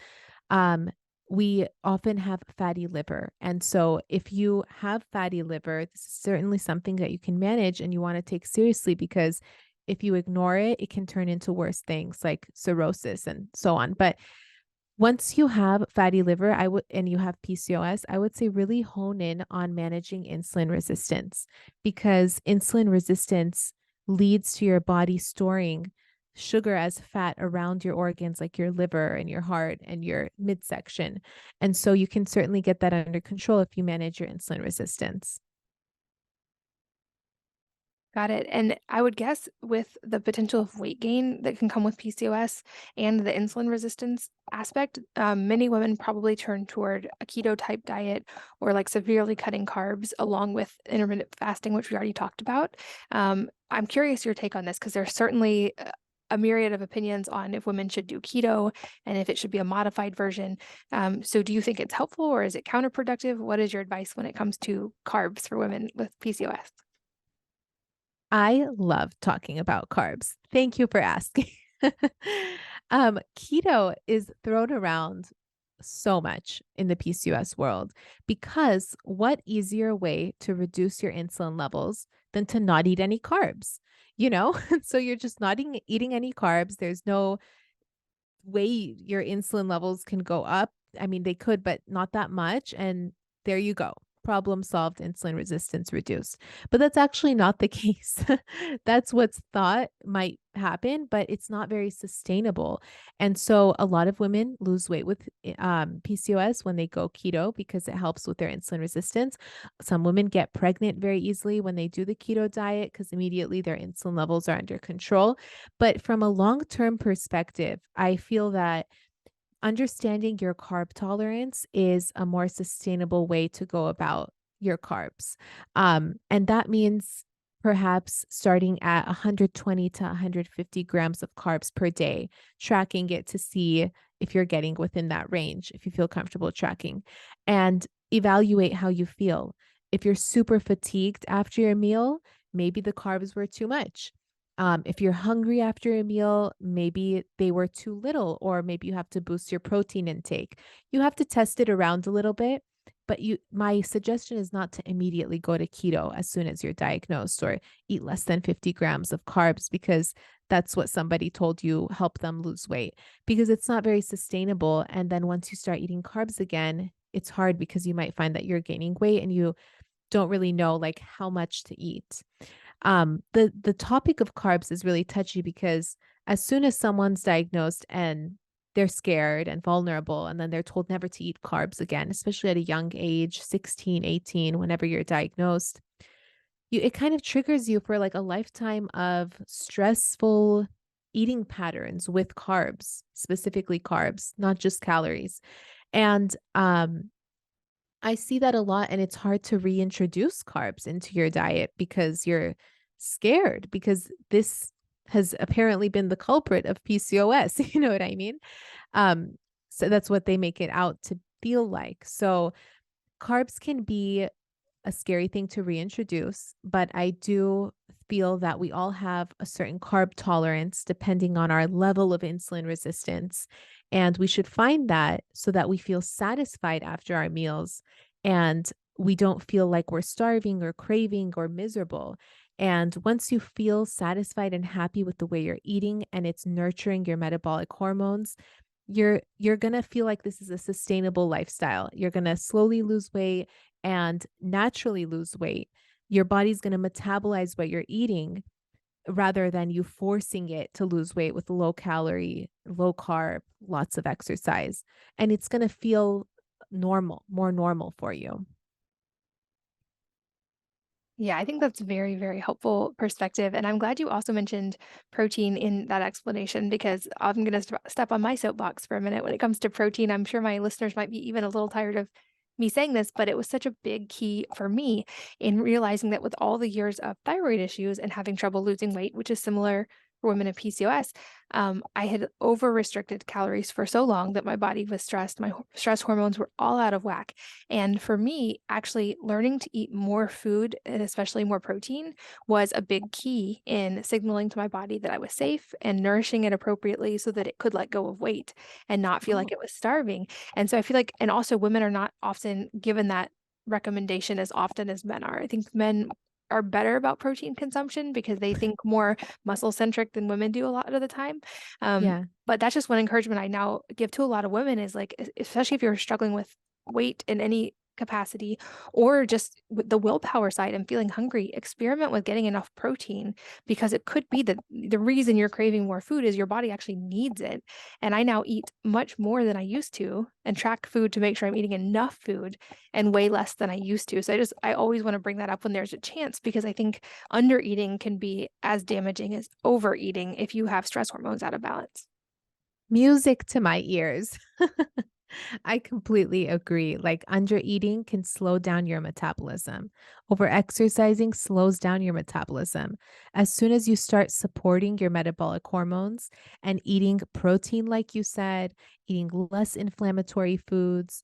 um, we often have fatty liver. And so if you have fatty liver, this is certainly something that you can manage and you want to take seriously, because if you ignore it, it can turn into worse things like cirrhosis and so on. But once you have fatty liver, and you have PCOS, I would say really hone in on managing insulin resistance, because insulin resistance leads to your body storing sugar as fat around your organs, like your liver and your heart and your midsection. And so you can certainly get that under control if you manage your insulin resistance. Got it. And I would guess with the potential of weight gain that can come with PCOS and the insulin resistance aspect, many women probably turn toward a keto type diet, or like severely cutting carbs along with intermittent fasting, which we already talked about. I'm curious your take on this because there's certainly a myriad of opinions on if women should do keto and if it should be a modified version. So do you think it's helpful or is it counterproductive? What is your advice when it comes to carbs for women with PCOS? I love talking about carbs. Thank you for asking. Keto is thrown around so much in the PCOS world because what easier way to reduce your insulin levels than to not eat any carbs? You know, so you're just not eating any carbs. There's no way your insulin levels can go up. I mean, they could, but not that much. And there you go. Problem solved, insulin resistance reduced. But that's actually not the case. That's what's thought might happen, but it's not very sustainable. And so a lot of women lose weight with PCOS when they go keto because it helps with their insulin resistance. Some women get pregnant very easily when they do the keto diet because immediately their insulin levels are under control. But from a long-term perspective, I feel that understanding your carb tolerance is a more sustainable way to go about your carbs. And that means perhaps starting at 120 to 150 grams of carbs per day, tracking it to see if you're getting within that range, if you feel comfortable tracking, and evaluate how you feel. If you're super fatigued after your meal, maybe the carbs were too much. If you're hungry after a meal, maybe they were too little, or maybe you have to boost your protein intake. You have to test it around a little bit, but my suggestion is not to immediately go to keto as soon as you're diagnosed or eat less than 50 grams of carbs because that's what somebody told you help them lose weight because it's not very sustainable. And then once you start eating carbs again, it's hard because you might find that you're gaining weight and you don't really know like how much to eat. The topic of carbs is really touchy because as soon as someone's diagnosed and they're scared and vulnerable, and then they're told never to eat carbs again, especially at a young age, 16, 18, whenever you're diagnosed, it kind of triggers you for like a lifetime of stressful eating patterns with carbs, specifically carbs, not just calories. And I see that a lot, and it's hard to reintroduce carbs into your diet because you're scared because this has apparently been the culprit of PCOS. You know what I mean? Um, so that's what they make it out to feel like. So carbs can be a scary thing to reintroduce, but I do feel that we all have a certain carb tolerance depending on our level of insulin resistance. And we should find that so that we feel satisfied after our meals and we don't feel like we're starving or craving or miserable. And once you feel satisfied and happy with the way you're eating and it's nurturing your metabolic hormones, you're going to feel like this is a sustainable lifestyle. You're going to slowly lose weight and naturally lose weight. Your body's going to metabolize what you're eating rather than you forcing it to lose weight with low calorie, low carb, lots of exercise. And it's going to feel normal, more normal for you. Yeah, I think that's very, very helpful perspective. And I'm glad you also mentioned protein in that explanation because I'm going to step on my soapbox for a minute when it comes to protein. I'm sure my listeners might be even a little tired of me saying this, but it was such a big key for me in realizing that with all the years of thyroid issues and having trouble losing weight, which is similar for women of PCOS, I had over restricted calories for so long that my body was stressed. My stress hormones were all out of whack. And for me, actually learning to eat more food and especially more protein was a big key in signaling to my body that I was safe and nourishing it appropriately so that it could let go of weight and not feel like Oh, it was starving. And so I feel like, and also women are not often given that recommendation as often as men are. I think men are better about protein consumption because they think more muscle centric than women do a lot of the time. yeah. But that's just one encouragement I now give to a lot of women is like, especially if you're struggling with weight in any capacity or just with the willpower side and feeling hungry, experiment with getting enough protein because it could be that the reason you're craving more food is your body actually needs it. And I now eat much more than I used to and track food to make sure I'm eating enough food and way less than I used to. So I always want to bring that up when there's a chance because I think under eating can be as damaging as overeating if you have stress hormones out of balance. Music to my ears. I completely agree. Like under eating can slow down your metabolism. Over exercising slows down your metabolism. As soon as you start supporting your metabolic hormones and eating protein, like you said, eating less inflammatory foods,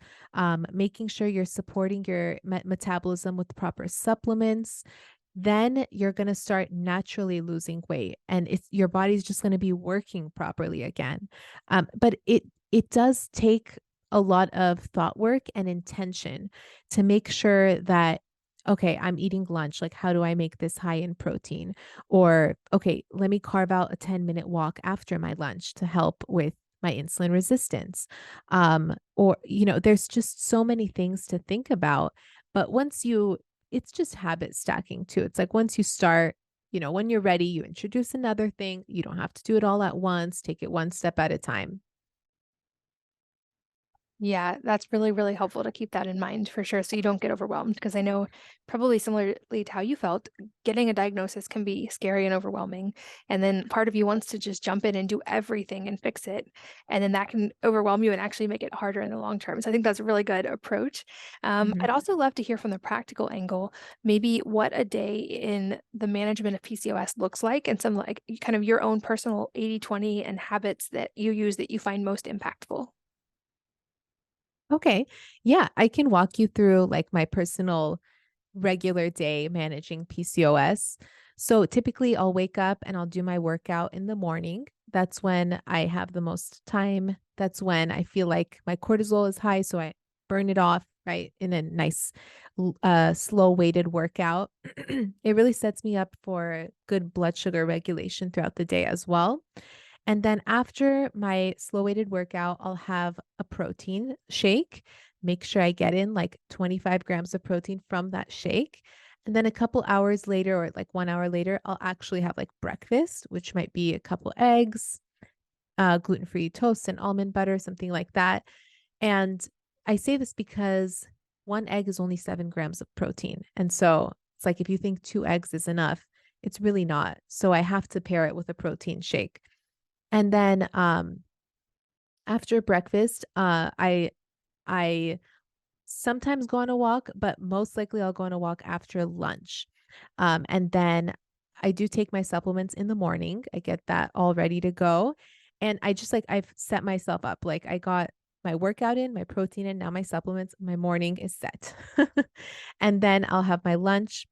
making sure you're supporting your metabolism with proper supplements, then you're going to start naturally losing weight and it's your body's just going to be working properly again. But it does take a lot of thought work and intention to make sure that, okay, I'm eating lunch. Like, how do I make this high in protein? Or, okay, let me carve out a 10-minute walk after my lunch to help with my insulin resistance. Or, there's just so many things to think about. But it's just habit stacking too. It's like once you start, when you're ready, you introduce another thing. You don't have to do it all at once. Take it one step at a time. Yeah, that's really, really helpful to keep that in mind for sure so you don't get overwhelmed. Because I know probably similarly to how you felt, getting a diagnosis can be scary and overwhelming. And then part of you wants to just jump in and do everything and fix it. And then that can overwhelm you and actually make it harder in the long term. So I think that's a really good approach. Mhm. I'd also love to hear from the practical angle, maybe what a day in the management of PCOS looks like and some like kind of your own personal 80/20 and habits that you use that you find most impactful. Okay. Yeah, I can walk you through like my personal regular day managing PCOS. So typically I'll wake up and I'll do my workout in the morning. That's when I have the most time. That's when I feel like my cortisol is high. So I burn it off, right, in a nice, slow weighted workout. It really sets me up for good blood sugar regulation throughout the day as well. And then after my slow weighted workout, I'll have a protein shake. Make sure I get in like 25 grams of protein from that shake. And then a couple hours later, or like 1 hour later, I'll actually have like breakfast, which might be a couple eggs, gluten free toast, and almond butter, something like that. And I say this because one egg is only 7 grams of protein. And so it's like if you think two eggs is enough, it's really not. So I have to pair it with a protein shake. And then after breakfast, I sometimes go on a walk, but most likely I'll go on a walk after lunch. And then I do take my supplements in the morning. I get that all ready to go. And I just like I've set myself up. Like I got my workout in, my protein in, now my supplements, my morning is set. And then I'll have my lunch,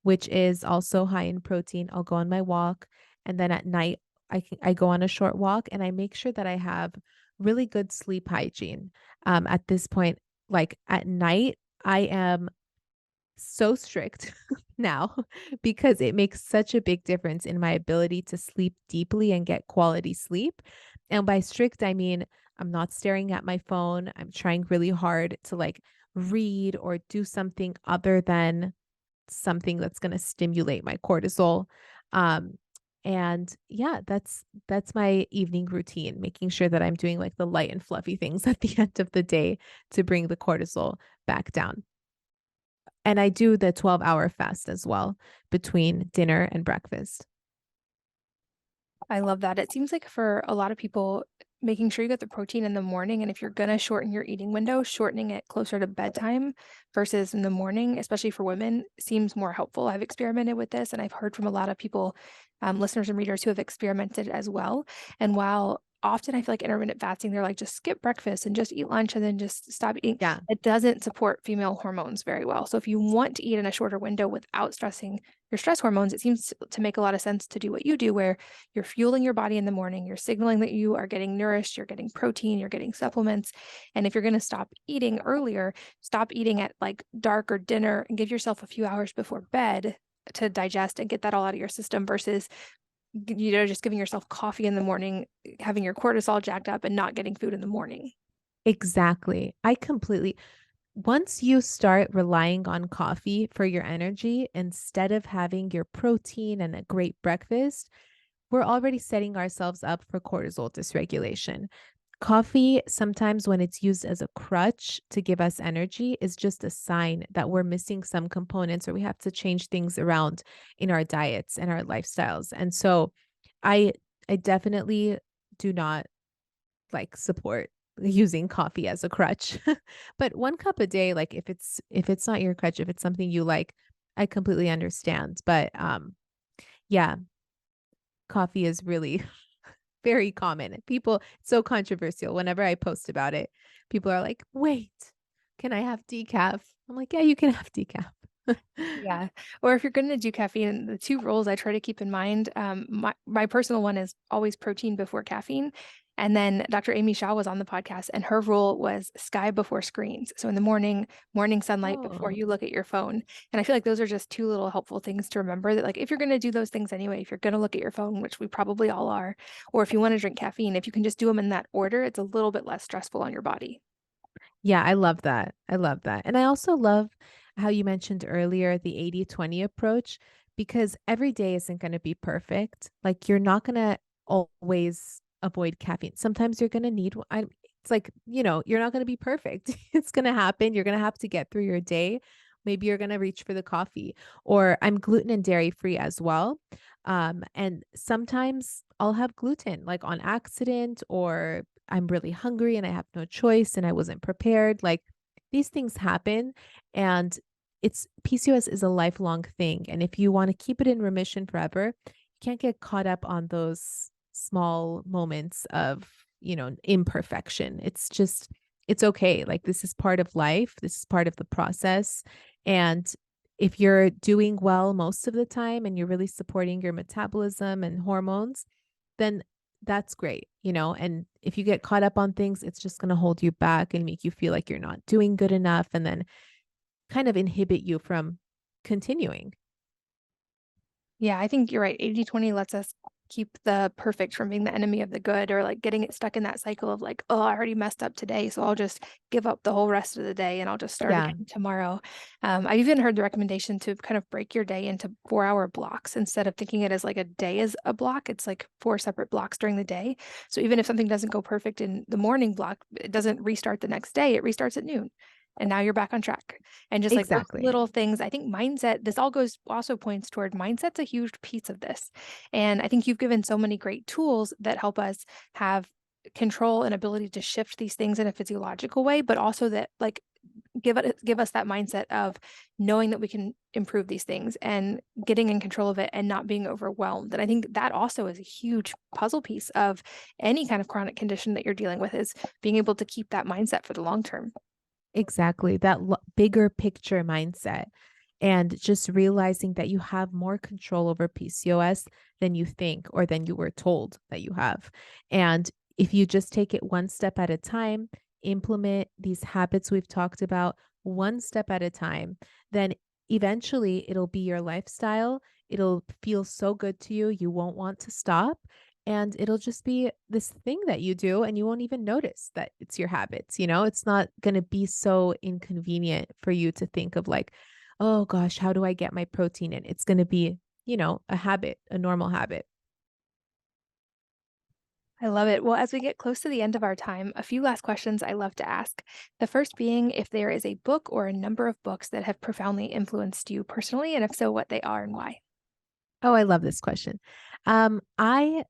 which is also high in protein. I'll go on my walk, and then at night I go on a short walk, and I make sure that I have really good sleep hygiene. At this point, like at night, I am so strict now because it makes such a big difference in my ability to sleep deeply and get quality sleep. And by strict, I mean I'm not staring at my phone. I'm trying really hard to like read or do something other than something that's going to stimulate my cortisol. Um, and yeah, that's my evening routine, making sure that I'm doing like the light and fluffy things at the end of the day to bring the cortisol back down. And I do the 12-hour fast as well between dinner and breakfast. I love that. It seems like for a lot of people, making sure you get the protein in the morning, and if you're gonna shorten your eating window, shortening it closer to bedtime versus in the morning, especially for women, seems more helpful. I've experimented with this, and I've heard from a lot of people, listeners and readers who have experimented as well. And while often I feel like intermittent fasting, they're like, just skip breakfast and just eat lunch and then just stop eating. Yeah, It doesn't support female hormones very well. So if you want to eat in a shorter window without stressing your stress hormones, it seems to make a lot of sense to do what you do, where you're fueling your body in the morning, you're signaling that you are getting nourished, you're getting protein, you're getting supplements. And if you're going to stop eating earlier, stop eating at like dark or dinner and give yourself a few hours before bed to digest and get that all out of your system versus just giving yourself coffee in the morning, having your cortisol jacked up and not getting food in the morning. exactly. Once you start relying on coffee for your energy instead of having your protein and a great breakfast, we're already setting ourselves up for cortisol dysregulation. Coffee, sometimes when it's used as a crutch to give us energy, is just a sign that we're missing some components or we have to change things around in our diets and our lifestyles. And so I I definitely do not like support using coffee as a crutch. But 1 cup a day, like if it's not your crutch, if it's something you like, I completely understand. But yeah, coffee is really very common. People, it's so controversial. Whenever I post about it, people are like, wait, can I have decaf? I'm like, yeah, you can have decaf. Yeah. Or if you're gonna do caffeine, the 2 rules I try to keep in mind, my personal one is always protein before caffeine, and then Dr. Amy Shah was on the podcast, and her rule was sky before screens. So in the morning, morning sunlight before Oh, you look at your phone, and I feel like those are just 2 little helpful things to remember that, like, if you're gonna do those things anyway, if you're gonna look at your phone, which we probably all are, or if you wanna drink caffeine, if you can just do them in that order, it's a little bit less stressful on your body. yeah, I love that. I love that. And I also love how you mentioned earlier the 80/20 approach because every day isn't going to be perfect. Like you're not going to always avoid caffeine. Sometimes you're going to need it's like, you're not going to be perfect. It's going to happen. You're going to have to get through your day. Maybe you're going to reach for the coffee or I'm gluten and dairy free as well. And sometimes I'll have gluten like on accident or I'm really hungry and I have no choice and I wasn't prepared. Like these things happen and it's PCOS is a lifelong thing. And if you want to keep it in remission forever, you can't get caught up on those small moments of, imperfection. It's okay. Like this is part of life. This is part of the process. And if you're doing well most of the time and you're really supporting your metabolism and hormones, then that's great, and if you get caught up on things, it's just going to hold you back and make you feel like you're not doing good enough and then kind of inhibit you from continuing. Yeah, I think you're right. 80/20 lets us keep the perfect from being the enemy of the good or like getting it stuck in that cycle of like, oh, I already messed up today. So I'll just give up the whole rest of the day and I'll just start Yeah, again tomorrow. I've even heard the recommendation to kind of break your day into 4-hour blocks instead of thinking it as like a day as a block. It's like 4 separate blocks during the day. So even if something doesn't go perfect in the morning block, it doesn't restart the next day, it restarts at noon. And now you're back on track. And just like those exactly. little things, I think mindset, this all goes also points toward mindset's a huge piece of this. And I think you've given so many great tools that help us have control and ability to shift these things in a physiological way, but also that like give us that mindset of knowing that we can improve these things and getting in control of it and not being overwhelmed. And I think that also is a huge puzzle piece of any kind of chronic condition that you're dealing with is being able to keep that mindset for the long term. Exactly. That bigger picture mindset and just realizing that you have more control over PCOS than you think or than you were told that you have. And if you just take it one step at a time, implement these habits we've talked about one step at a time, then eventually it'll be your lifestyle. It'll feel so good to you. You won't want to stop. And it'll just be this thing that you do, and you won't even notice that it's your habits. It's not going to be so inconvenient for you to think of like, oh gosh, how do I get my protein in? It's going to be, a habit, a normal habit. I love it. Well, as we get close to the end of our time, a few last questions I love to ask. The first being if there is a book or a number of books that have profoundly influenced you personally, and if so, what they are and why. Oh, I love this question. I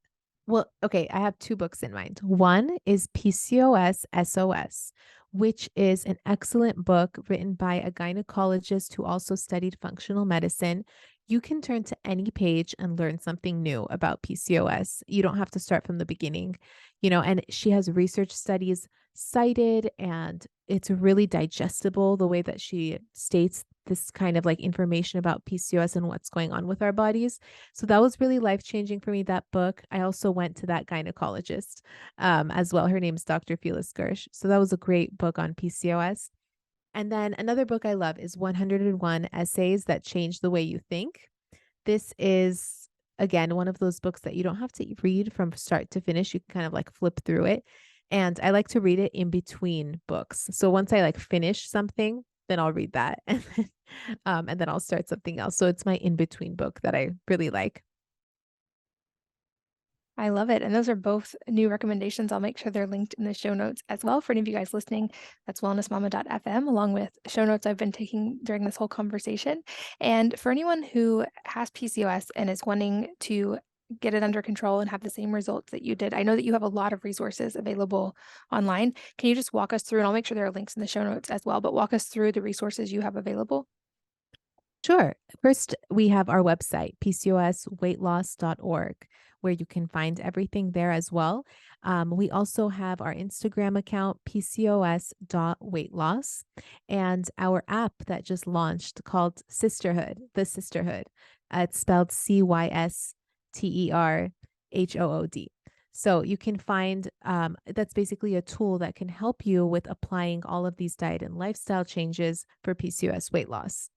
Well, okay, I have 2 books in mind. One is PCOS SOS, which is an excellent book written by a gynecologist who also studied functional medicine. You can turn to any page and learn something new about PCOS. You don't have to start from the beginning, and she has research studies cited and it's really digestible the way that she states this kind of like information about PCOS and what's going on with our bodies. So that was really life changing for me, that book. I also went to that gynecologist as well. Her name's Dr. Phyllis Gersh. So that was a great book on PCOS. And then another book I love is 101 Essays That Change the Way You Think. This is, again, one of those books that you don't have to read from start to finish. You can kind of like flip through it. And I like to read it in between books. So once I like finish something, then I'll read that and then I'll start something else. So it's my in between book that I really like. I love it. And those are both new recommendations. I'll make sure they're linked in the show notes as well for any of you guys listening. That's wellnessmama.fm, along with show notes I've been taking during this whole conversation. And for anyone who has PCOS and is wanting to get it under control and have the same results that you did. I know that you have a lot of resources available online. Can you just walk us through, and I'll make sure there are links in the show notes as well, but walk us through the resources you have available? Sure. First, we have our website, PCOSweightloss.org, where you can find everything there as well. We also have our Instagram account, PCOS.weightloss, and our app that just launched called Sisterhood, The Sisterhood. It's spelled Cysterhood. So you can find that's basically a tool that can help you with applying all of these diet and lifestyle changes for PCOS weight loss.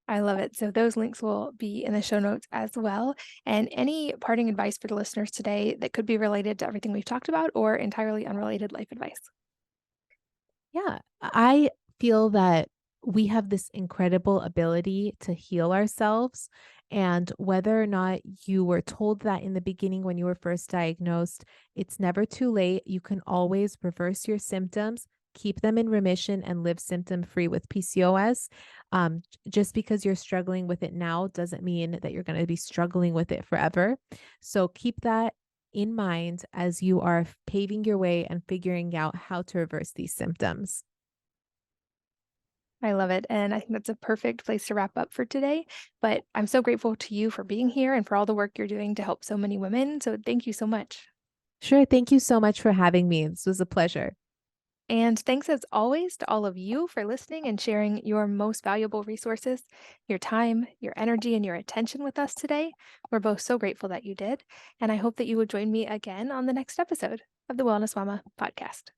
I love it. So those links will be in the show notes as well. And any parting advice for the listeners today that could be related to everything we've talked about or entirely unrelated life advice? Yeah, I feel that we have this incredible ability to heal ourselves. And whether or not you were told that in the beginning when you were first diagnosed, it's never too late. You can always reverse your symptoms, keep them in remission, and live symptom free with PCOS. Just because you're struggling with it now doesn't mean that you're going to be struggling with it forever. So keep that in mind as you are paving your way and figuring out how to reverse these symptoms. I love it. And I think that's a perfect place to wrap up for today. But I'm so grateful to you for being here and for all the work you're doing to help so many women. So thank you so much. Sure. Thank you so much for having me. This was a pleasure. And thanks as always to all of you for listening and sharing your most valuable resources, your time, your energy, and your attention with us today. We're both so grateful that you did. And I hope that you will join me again on the next episode of the Wellness Mama podcast.